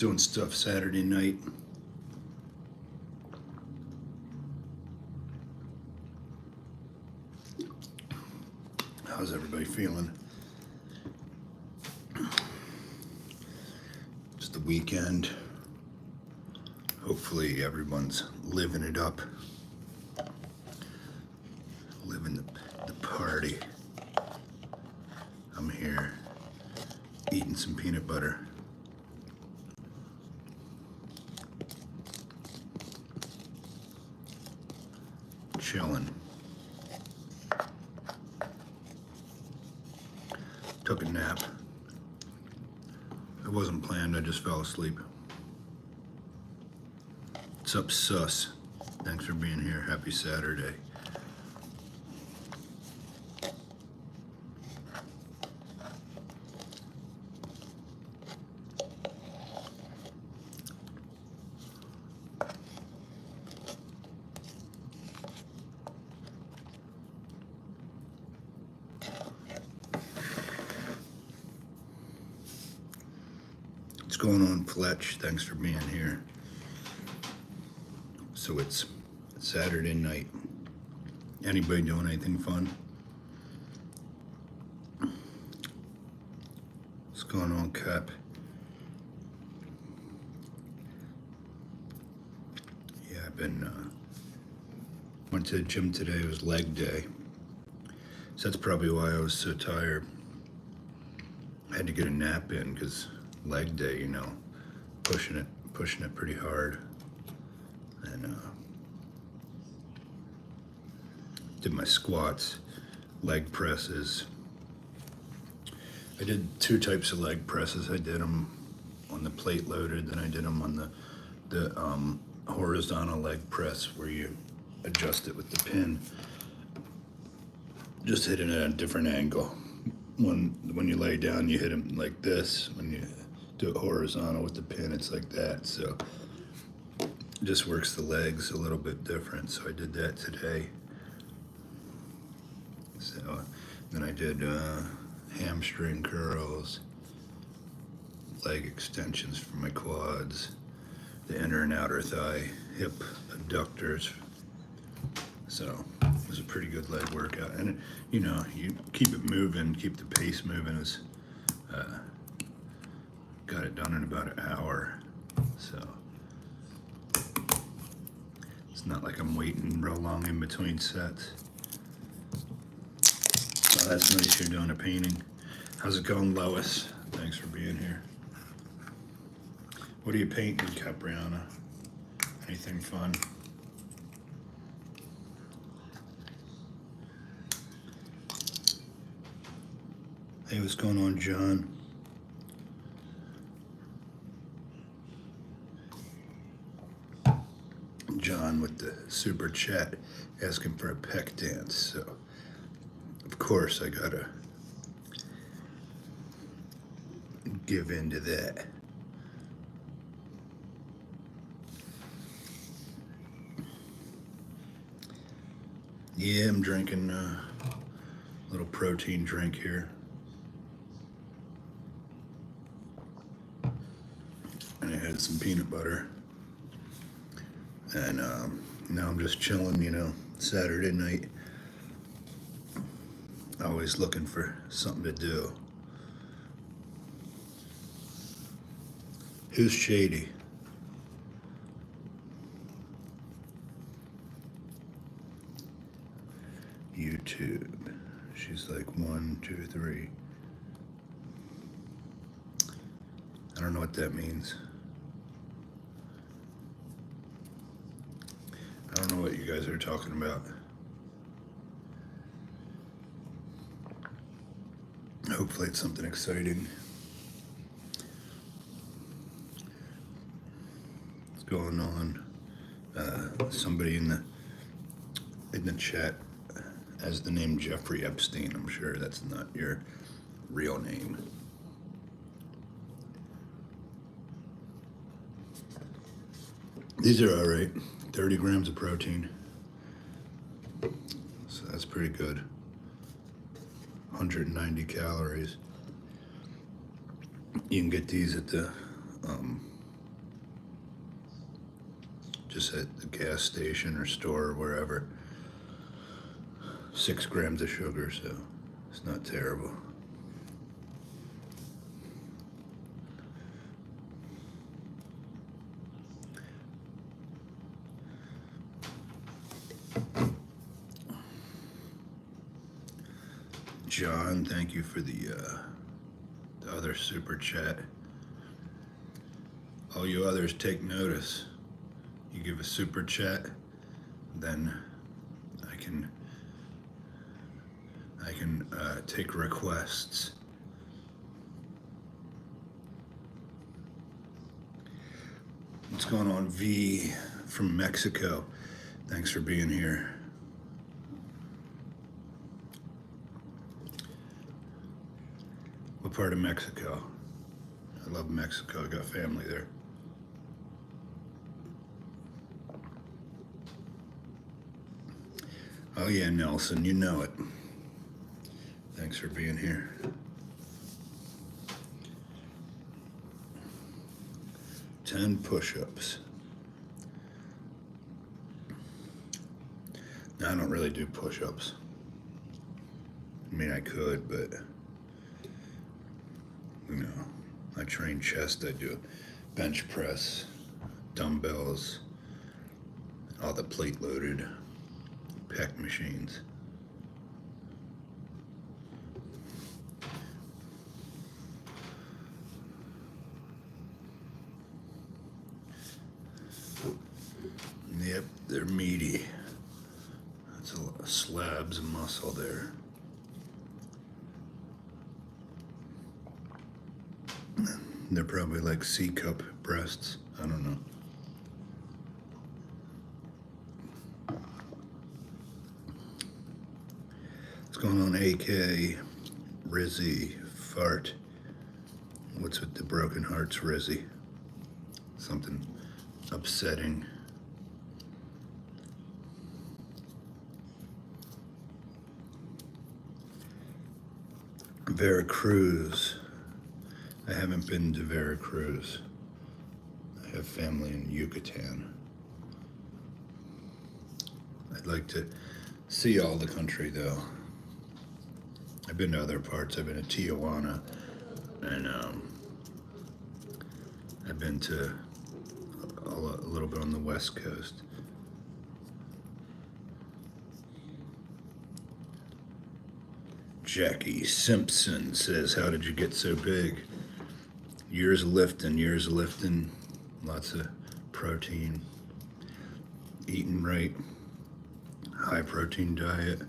Doing stuff Saturday night. How's everybody feeling? It's the weekend. Hopefully everyone's living it up. Living the party. I'm here eating some peanut butter. Chilling. Took a nap. It wasn't planned, I just fell asleep. What's up, Sus? Thanks for being here. Happy Saturday. What's going on, Fletch? Thanks for being here. So it's Saturday night. Anybody doing anything fun? What's going on, Cap? Yeah, I've been went to the gym today. It was leg day, so that's probably why I was so tired. I had to get a nap in because leg day, you know, pushing it pretty hard, and did my squats, leg presses. I did two types of leg presses. I did them on the plate loaded, then I did them on the horizontal leg press where you adjust it with the pin. Just hit it at a different angle. When you lay down, you hit them like this. When you do it horizontal with the pin, it's like that. So it just works the legs a little bit different. So I did that today. So then I did hamstring curls, leg extensions for my quads, the inner and outer thigh, hip abductors. So it was a pretty good leg workout. And you know, you keep it moving, keep the pace moving. Is got it done in about an hour. So it's not like I'm waiting real long in between sets. Oh, that's nice you're doing a painting. How's it going, Lois? Thanks for being here. What are you painting, Capriana? Anything fun? Hey, what's going on, John? John with the super chat asking for a peck dance. So, of course, I gotta give in to that. Yeah, I'm drinking a little protein drink here. And I had some peanut butter. And now I'm just chilling, you know, Saturday night. Always looking for something to do. Who's shady? YouTube. She's like 1, 2, 3. I don't know what that means. I don't know what you guys are talking about. Hopefully it's something exciting. What's going on? Somebody in the chat has the name Jeffrey Epstein. I'm sure that's not your real name. These are all right. 30 grams of protein. So that's pretty good. 190 calories. You can get these at the just at the gas station or store or wherever. 6 grams of sugar, so it's not terrible. John, thank you for the other super chat. All you others, take notice. You give a super chat, then I can take requests. What's going on, V from Mexico? Thanks for being here. What part of Mexico? I love Mexico. I got family there. Oh yeah, Nelson, you know it. Thanks for being here. Ten push-ups. No, I don't really do push-ups. I mean, I could, but you know, I train chest. I do bench press, dumbbells, all the plate-loaded pec machines. Yep, they're meaty. That's a lot of slabs of muscle there. They're probably like C-cup breasts. I don't know. What's going on, AK? Rizzy, Fart. What's with the broken hearts, Rizzy? Something upsetting. Veracruz. I haven't been to Veracruz. I have family in Yucatan. I'd like to see all the country though. I've been to other parts. I've been to Tijuana, and I've been to a little bit on the West Coast. Jackie Simpson says, how did you get so big? Years of lifting, lots of protein, eating right, high protein diet,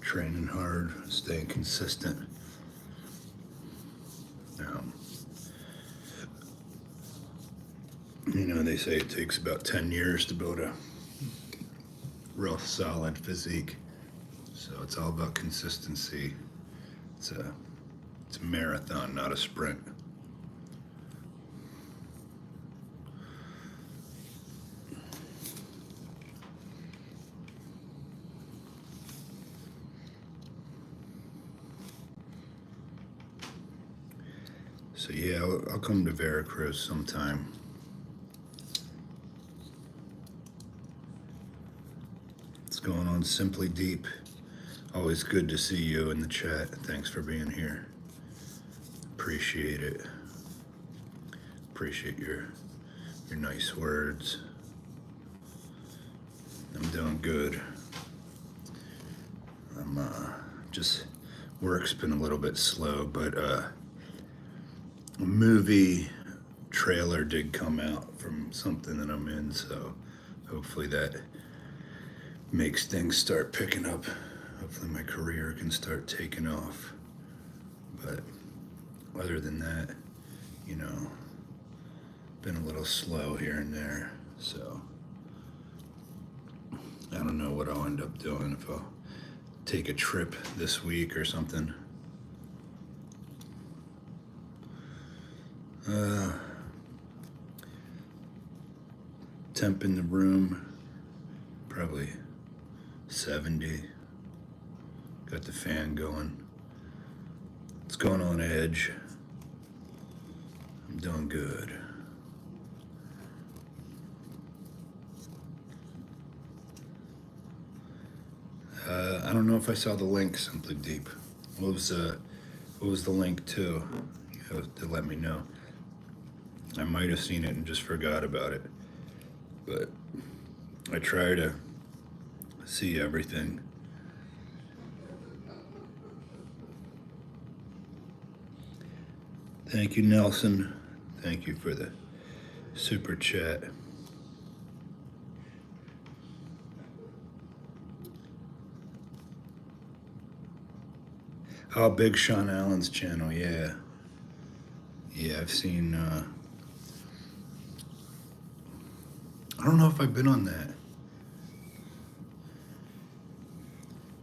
training hard, staying consistent. You know, they say it takes about 10 years to build a real solid physique. So it's all about consistency. It's a marathon, not a sprint. So yeah, I'll come to Veracruz sometime. What's going on, Simply Deep? Always good to see you in the chat. Thanks for being here. Appreciate it. Appreciate your nice words. I'm doing good. Just work's been a little bit slow, but a movie trailer did come out from something that I'm in, so hopefully that makes things start picking up. Hopefully my career can start taking off. But other than that, you know, been a little slow here and there, so I don't know what I'll end up doing, if I'll take a trip this week or something. Temp in the room, probably 70. Got the fan going. What's going on, Edge? I'm doing good. I don't know if I saw the link, Simply Deep. What was the link to? To let me know. I might have seen it and just forgot about it. But I try to see everything. Thank you, Nelson. Thank you for the super chat. Oh, Big Sean Allen's channel, yeah. Yeah, I've seen, I don't know if I've been on that.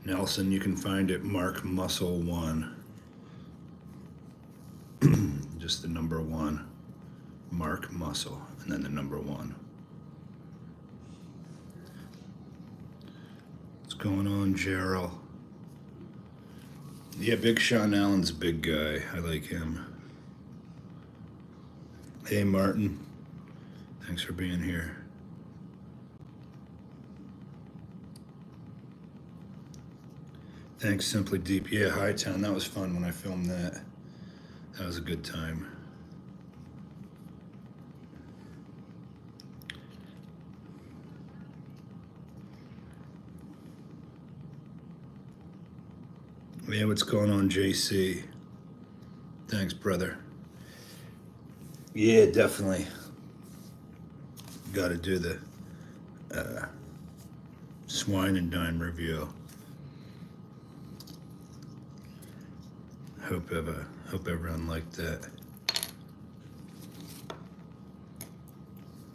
Nelson, you can find it Mark Muscle 1. Just the number 1. Mark Muscle, and then the number 1. What's going on, Gerald? Yeah, Big Sean Allen's a big guy. I like him. Hey, Martin. Thanks for being here. Thanks, Simply Deep. Yeah, Hightown. That was fun when I filmed that. That was a good time. Yeah, what's going on, JC? Thanks, brother. Yeah, definitely. Got to do the Swine and Dine review. Hope everyone liked that.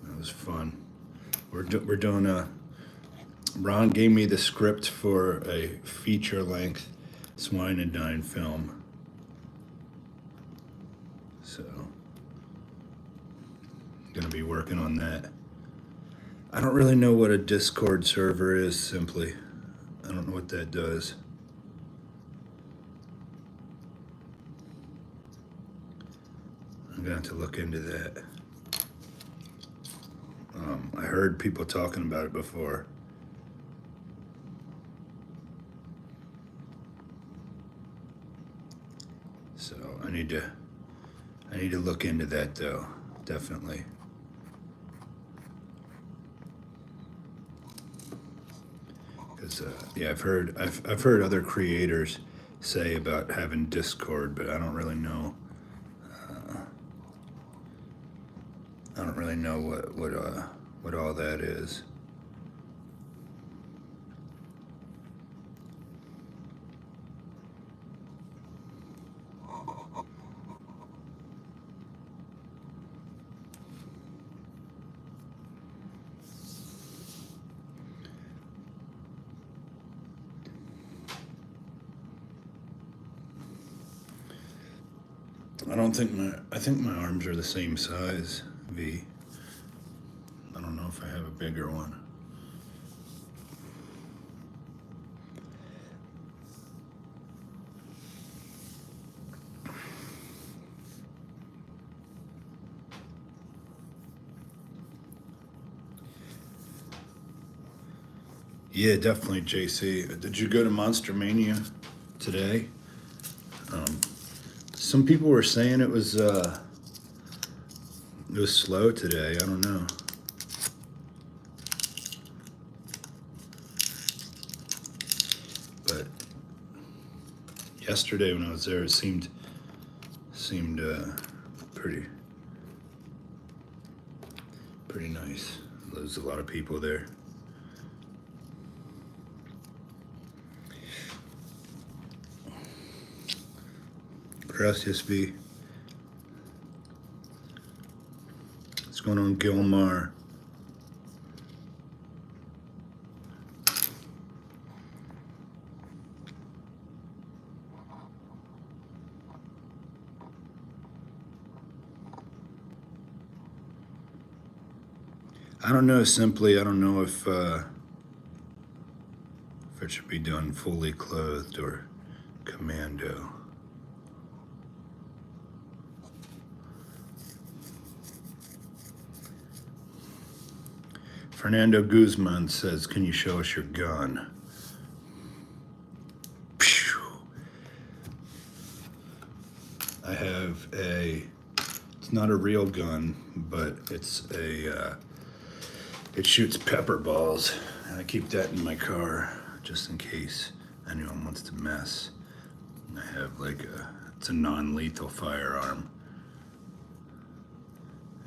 That was fun. We're doing a. Ron gave me the script for a feature-length Swine and Dine film. So, gonna be working on that. I don't really know what a Discord server is, Simply. I don't know what that does. I'm gonna have to look into that. I heard people talking about it before. So I need to look into that though, definitely. Because yeah, I've heard other creators say about having Discord, but I don't really know. I don't really know what all that is. I think my arms are the same size, V. I don't know if I have a bigger one. Yeah, definitely, JC. Did you go to Monster Mania today? Some people were saying it was slow today. I don't know. But yesterday when I was there, it seemed pretty nice. There's a lot of people there. Gracias, V. What's going on, Gilmar? I don't know, Simply. I don't know if it should be done fully clothed or commando. Fernando Guzman says, can you show us your gun? It's not a real gun, but it's it shoots pepper balls. And I keep that in my car just in case anyone wants to mess. I have like it's a non-lethal firearm.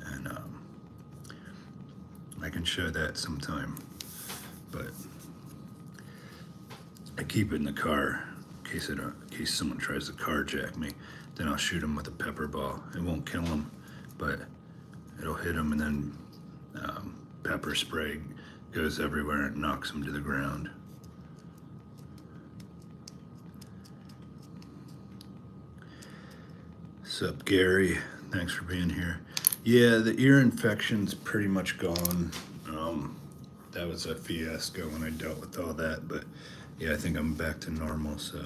And I can show that sometime. But I keep it in the car in case someone tries to carjack me. Then I'll shoot them with a pepper ball. It won't kill them, but it'll hit them, and then pepper spray goes everywhere and knocks them to the ground. Sup, Gary? Thanks for being here. Yeah, the ear infection's pretty much gone. That was a fiasco when I dealt with all that, but yeah, I think I'm back to normal, so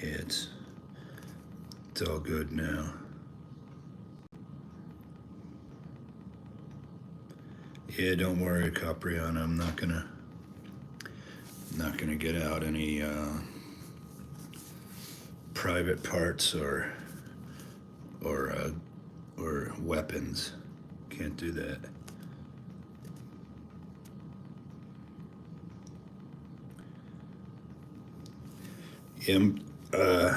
yeah, it's all good now. Yeah, don't worry, Capriana. I'm not gonna get out any private parts or weapons. Can't do that.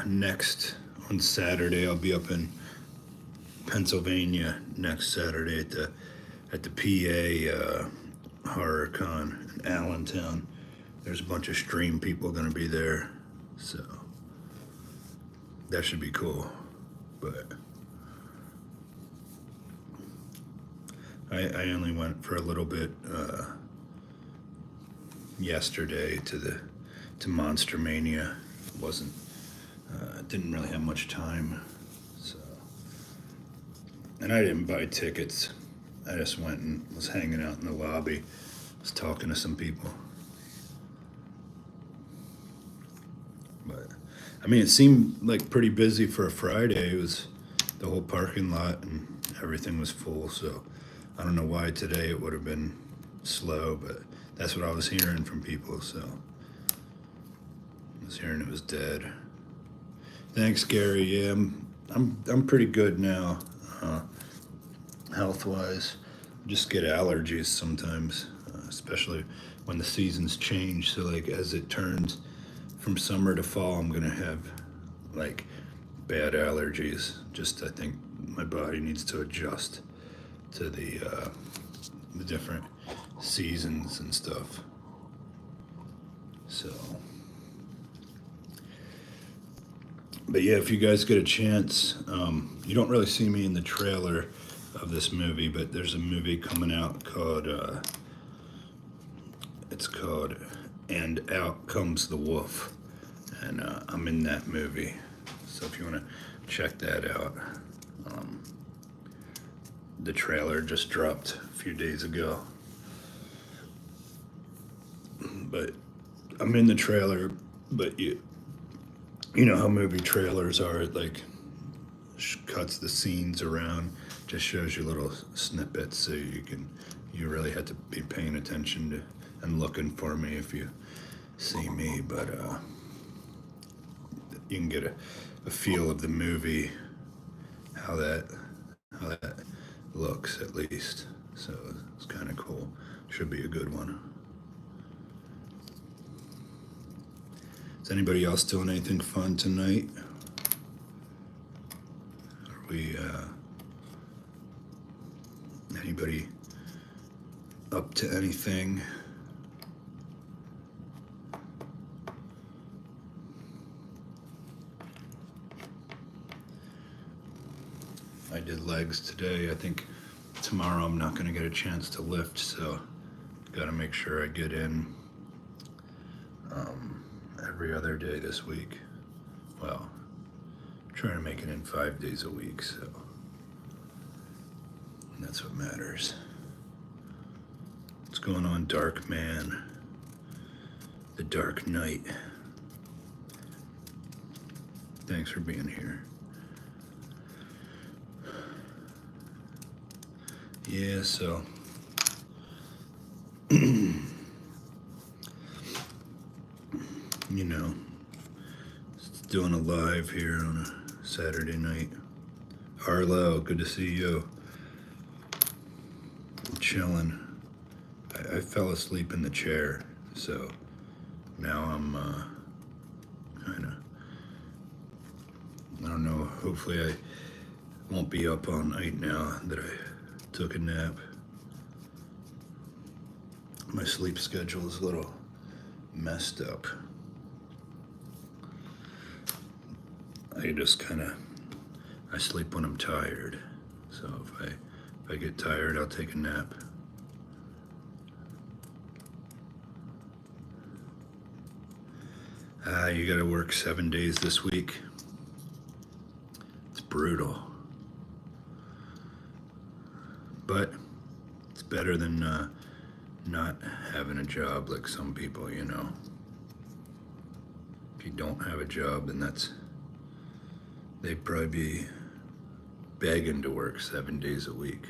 Next on Saturday, I'll be up in Pennsylvania next Saturday at the PA Horror Con in Allentown. There's a bunch of stream people going to be there, so that should be cool. But I only went for a little bit yesterday to Monster Mania. Didn't really have much time, so, and I didn't buy tickets. I just went and was hanging out in the lobby, was talking to some people. But I mean, it seemed like pretty busy for a Friday. It was the whole parking lot and everything was full, so I don't know why today it would have been slow, but that's what I was hearing from people, so I was hearing it was dead. Thanks, Gary. Yeah, I'm pretty good now, health-wise. Just get allergies sometimes, especially when the seasons change. So like as it turns from summer to fall, I'm gonna have like bad allergies. Just I think my body needs to adjust to the different seasons and stuff. So. But yeah, if you guys get a chance, you don't really see me in the trailer of this movie, but there's a movie coming out called, it's called And Out Comes the Wolf, and I'm in that movie. So if you want to check that out, the trailer just dropped a few days ago. But I'm in the trailer, but you know how movie trailers are, it like cuts the scenes around, just shows you little snippets, so you really have to be paying attention to and looking for me if you see me, but you can get a feel of the movie, how that looks at least, so it's kind of cool. Should be a good one. Is anybody else doing anything fun tonight? Are we, anybody up to anything? I did legs today. I think tomorrow I'm not gonna get a chance to lift, so gotta make sure I get in every other day this week. Well, I'm trying to make it in 5 days a week, so that's what matters. What's going on, Dark Man? The Dark Knight. Thanks for being here. Yeah, so you know, just doing a live here on a Saturday night. Arlo, good to see you. Chilling. I fell asleep in the chair, so now I'm kind of, I don't know, hopefully I won't be up all night now that I took a nap. My sleep schedule is a little messed up. I just kind of, I sleep when I'm tired. So if I get tired, I'll take a nap. You gotta work 7 days this week. It's brutal. But it's better than not having a job like some people, you know. If you don't have a job, then they'd probably be begging to work 7 days a week.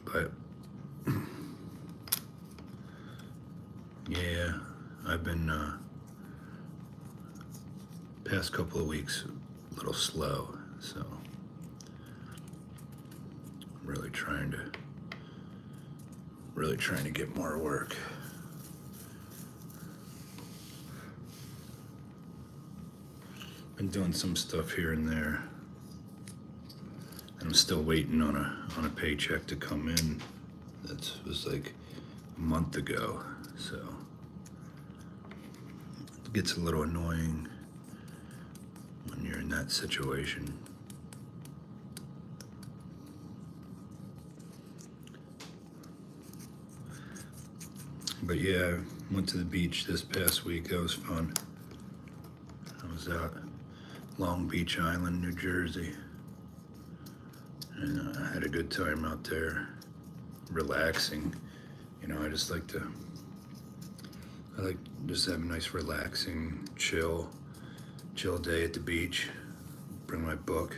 But yeah, I've been past couple of weeks a little slow, so really trying to get more work. Been doing some stuff here and there. I'm still waiting on a paycheck to come in. That was like a month ago, so it gets a little annoying when you're in that situation. But yeah, I went to the beach this past week. That was fun. I was out Long Beach Island, New Jersey. And I had a good time out there, relaxing. You know, I like just have a nice relaxing, chill day at the beach. Bring my book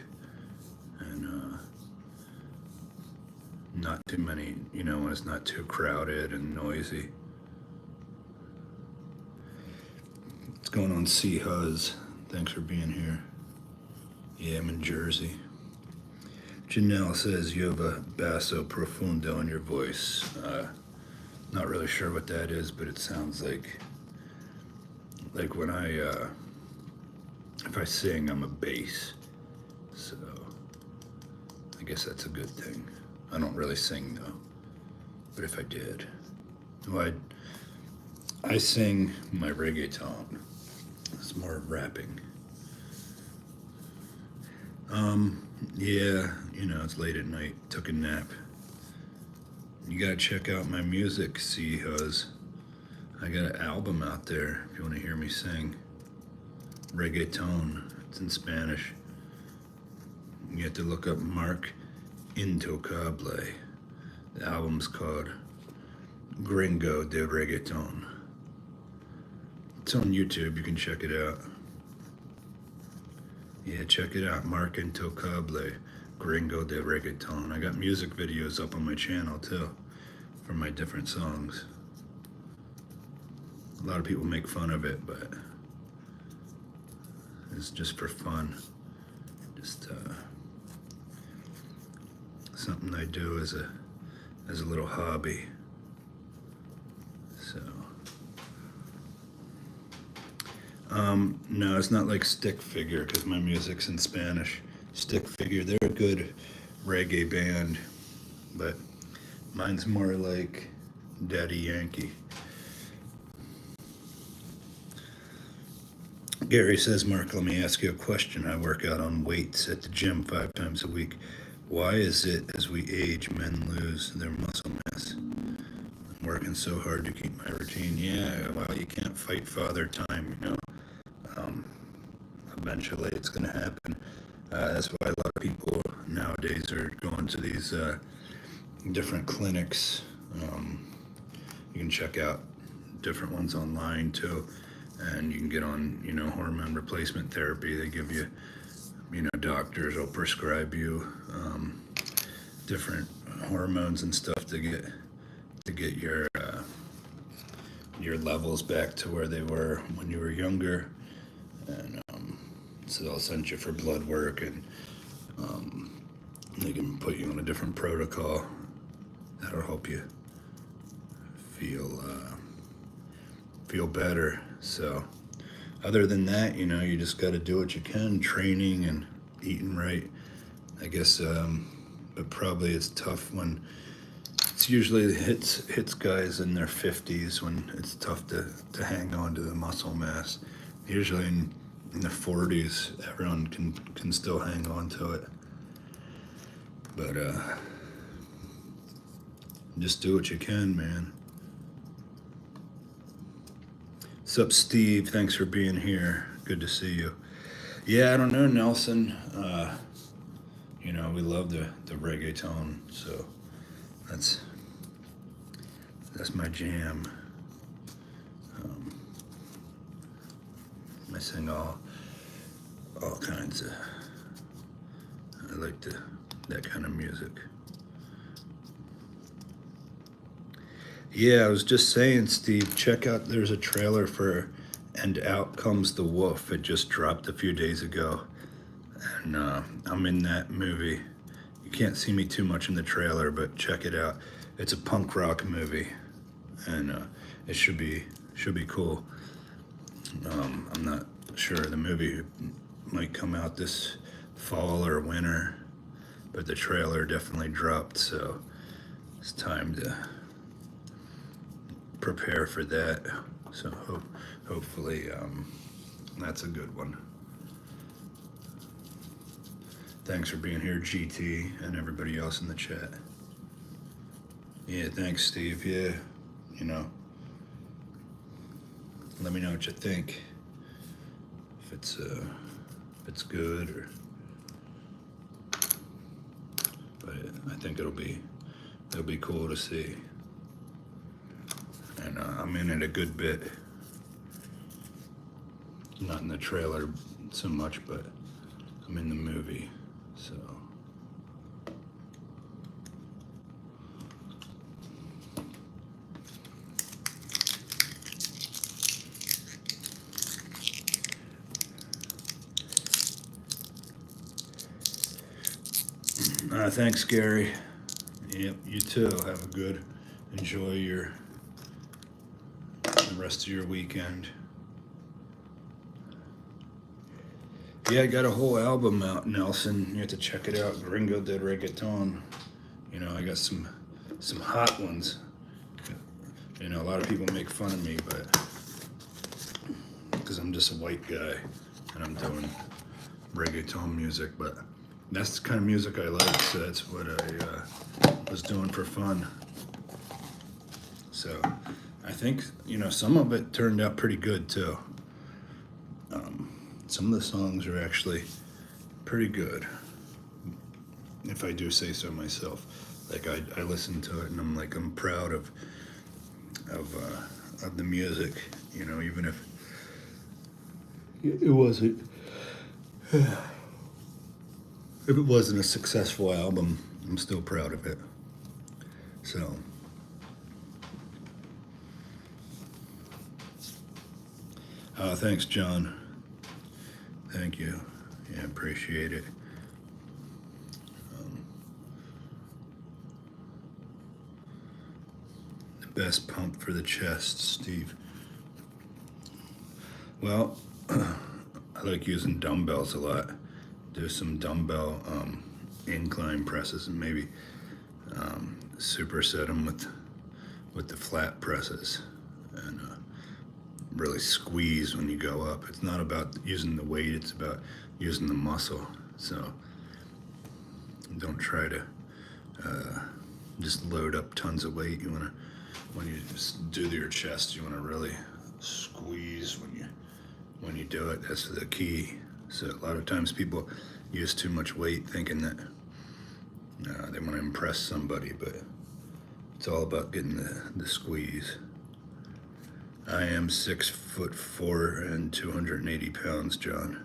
and not too many, you know, when it's not too crowded and noisy. What's going on, C. Huzz? Thanks for being here. Yeah, I'm in Jersey. Janelle says you have a basso profundo in your voice. Not really sure what that is, but it sounds like when if I sing, I'm a bass. So I guess that's a good thing. I don't really sing though, but if I did, well, I sing my reggaeton. It's more rapping. Yeah, you know, it's late at night. Took a nap. You gotta check out my music, C. Huzz. I got an album out there if you want to hear me sing. Reggaeton. It's in Spanish. You have to look up Mark Intocable. The album's called Gringo de Reggaeton. It's on YouTube. You can check it out. Yeah, check it out. Mark Intocable, Gringo de Reggaeton. I got music videos up on my channel too, for my different songs. A lot of people make fun of it, but it's just for fun. Just something I do as a little hobby. So. No, it's not like Stick Figure because my music's in Spanish. Stick Figure, they're a good reggae band, but mine's more like Daddy Yankee. Gary says, Mark, let me ask you a question. I work out on weights at the gym 5 times a week. Why is it as we age, men lose their muscle mass? I'm working so hard to keep my routine. Yeah, well, you can't fight Father Time, you know. Eventually it's going to happen. That's why a lot of people nowadays are going to these different clinics. You can check out different ones online too, and you can get on, you know, hormone replacement therapy. They give you, you know, doctors will prescribe you different hormones and stuff to get your levels back to where they were when you were younger. And so they'll send you for blood work and They can put you on a different protocol that'll help you feel better. So other than that, you just got to do what you can, training and eating right, I guess. But probably it's tough when it's usually hits guys in their 50s when it's tough to hang on to the muscle mass. Usually in the 40s, everyone can still hang on to it. But just do what you can, man. What's up, Steve? Thanks for being here. Good to see you. Yeah, I don't know, Nelson. We love the reggaeton, so that's my jam. I sing all kinds of. I like that kind of music. Yeah, I was just saying, Steve, check out, there's a trailer for And Out Comes the Wolf. It just dropped a few days ago. And I'm in that movie. You can't see me too much in the trailer, but check it out. It's a punk rock movie. And it should be cool. I'm not sure. The movie might come out this fall or winter, but the trailer definitely dropped, so it's time to prepare for that. So hopefully that's a good one. Thanks for being here, GT, and everybody else in the chat. Yeah, thanks, Steve. Yeah, let me know what you think. If it's good, or but I think it'll be cool to see. And I'm in it a good bit. Not in the trailer so much, but I'm in the movie, so. Thanks, Gary. Yep, you too. Enjoy the rest of your weekend. Yeah, I got a whole album out, Nelson. You have to check it out. Gringo de Reggaeton. I got some hot ones. A lot of people make fun of me, but because I'm just a white guy and I'm doing reggaeton music, but that's the kind of music I like, so that's what I was doing for fun. So I think, some of it turned out pretty good too. Some of the songs are actually pretty good, if I do say so myself. Like I listen to it and I'm proud of the music, even if it wasn't. If it wasn't a successful album, I'm still proud of it. So, thanks, John. Thank you. Yeah, appreciate it. The best pump for the chest, Steve. Well, I like using dumbbells a lot. Do some dumbbell incline presses and maybe superset them with the flat presses, and really squeeze when you go up. It's not about using the weight, it's about using the muscle. So don't try to just load up tons of weight. When you just do your chest, you want to really squeeze when you do it. That's the key. So a lot of times people use too much weight thinking that they want to impress somebody, but it's all about getting the squeeze. I am 6'4" and 280 pounds, John.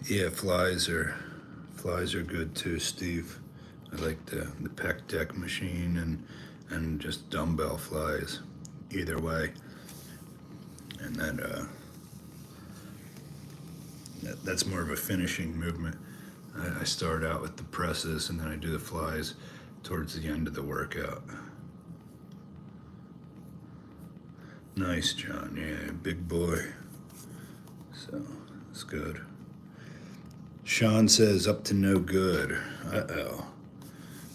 Yeah, flies are good too, Steve. I like the pec deck machine and just dumbbell flies, either way. And that That's more of a finishing movement. I start out with the presses and then I do the flies towards the end of the workout. Nice, John. Yeah, big boy. So, it's good. Sean says up to no good. Uh-oh.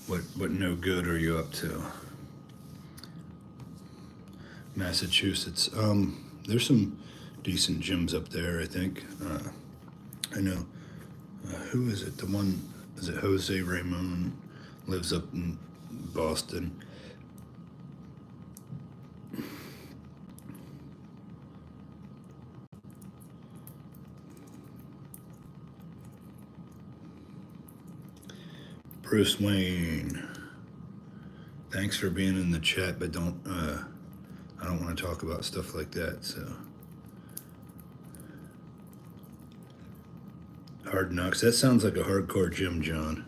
What no good are you up to? Massachusetts. There's some decent gyms up there, I think. I know. Who is it? The one, is it Jose Ramon? Lives up in Boston. Bruce Wayne. Thanks for being in the chat, but I don't want to talk about stuff like that, so. Hard Knocks. That sounds like a hardcore gym, John.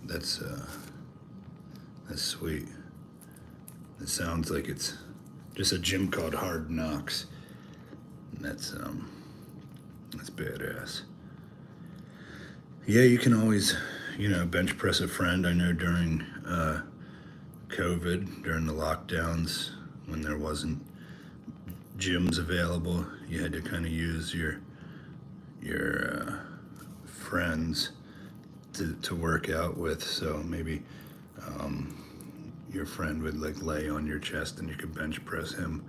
That's sweet. It sounds like it's just a gym called Hard Knocks. That's badass. Yeah, you can always, bench press a friend. I know during COVID, during the lockdowns, when there wasn't gyms available, you had to kind of use your friends to work out with. So maybe your friend would like lay on your chest and you could bench press him.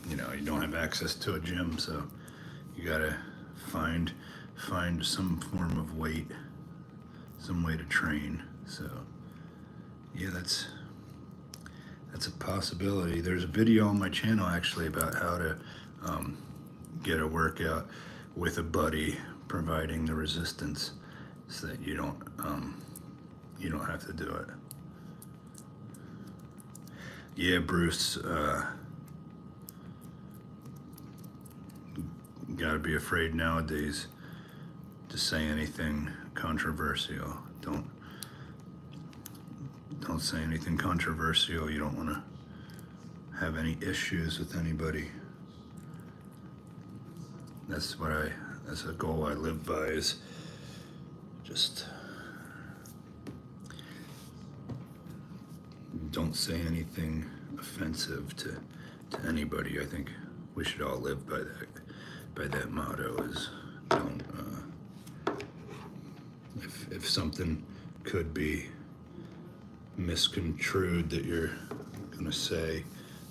You don't have access to a gym, so you gotta find some form of weight, some way to train. So yeah, that's a possibility. There's a video on my channel actually about how to get a workout with a buddy, providing the resistance so that you don't have to do it. Yeah, Bruce, gotta be afraid nowadays to say anything controversial. Don't say anything controversial. You don't want to have any issues with anybody. That's a goal I live by, is just don't say anything offensive to anybody. I think we should all live by that motto, is don't, if something could be misconstrued that you're gonna say,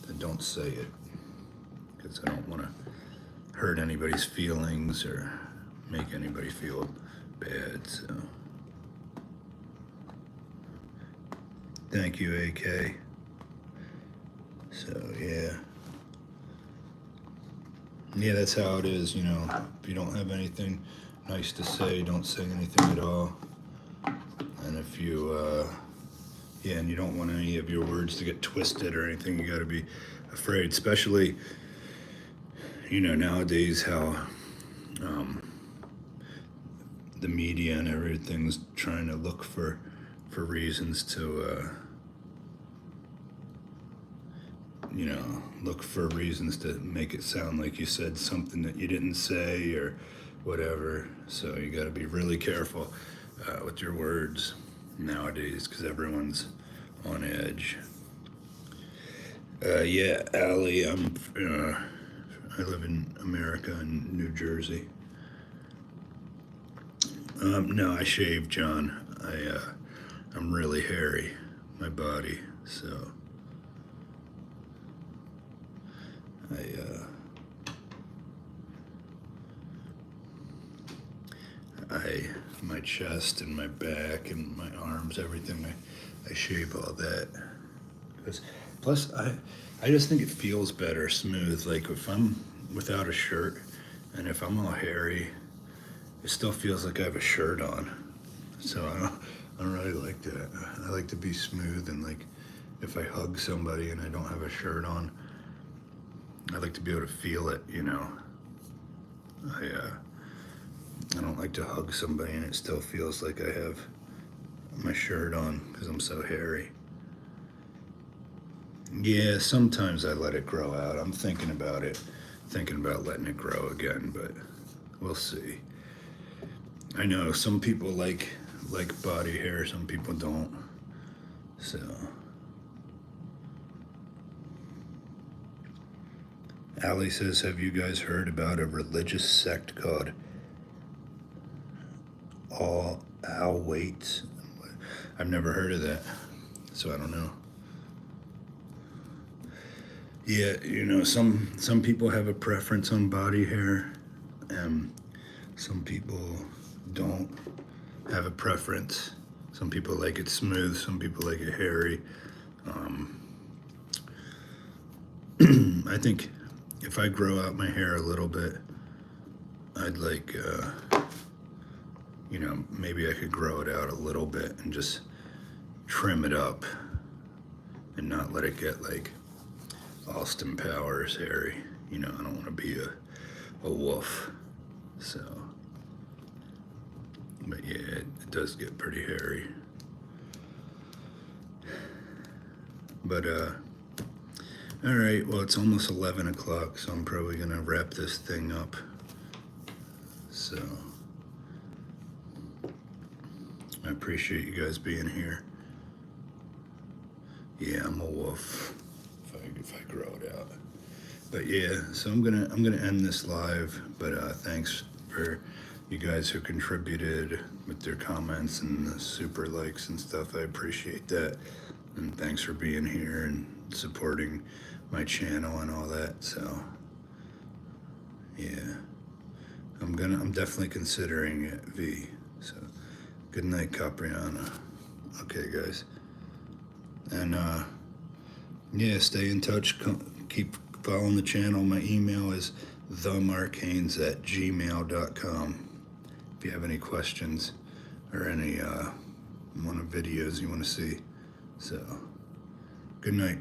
then don't say it, because I don't want to hurt anybody's feelings or make anybody feel bad. So thank you, AK. So yeah, that's how it is. If you don't have anything nice to say, don't say anything at all. And if you and you don't want any of your words to get twisted or anything, you got to be afraid, especially nowadays how the media and everything's trying to look for reasons to look for reasons to make it sound like you said something that you didn't say or whatever. So you got to be really careful with your words nowadays, because everyone's on edge. Yeah, Allie, I live in America, in New Jersey. No, I shave, John. I'm really hairy, my body, so my chest and my back and my arms, everything, I shave all that. Plus, I just think it feels better, smooth. Like if I'm without a shirt and if I'm all hairy, it still feels like I have a shirt on. So I don't really like that. I like to be smooth, and like if I hug somebody and I don't have a shirt on, I like to be able to feel it, I don't like to hug somebody and it still feels like I have my shirt on because I'm so hairy. Yeah, sometimes I let it grow out. I'm thinking about letting it grow again, but we'll see. I know some people like body hair, some people don't. So Allie says, have you guys heard about a religious sect called All Waits? I've never heard of that, so I don't know. Yeah, you know, some people have a preference on body hair, and some people don't have a preference. Some people like it smooth, some people like it hairy. I think if I grow out my hair a little bit, I'd like, you know, maybe I could grow it out a little bit and just trim it up and not let it get like Austin Powers hairy. You know, I don't want to be a wolf. So, but yeah, it does get pretty hairy. But, all right, well, it's almost 11 o'clock, so I'm probably going to wrap this thing up. So, I appreciate you guys being here. Yeah, I'm a wolf if I grow it out. But yeah, so I'm gonna end this live. But thanks for you guys who contributed with their comments and the super likes and stuff. I appreciate that, and thanks for being here and supporting my channel and all that. So yeah, I'm definitely considering it, V. So good night, Capriana. Okay, guys. And yeah, stay in touch. Keep following the channel. My email is themarkhaynes@gmail.com. If you have any questions or any one of videos you want to see. So, good night.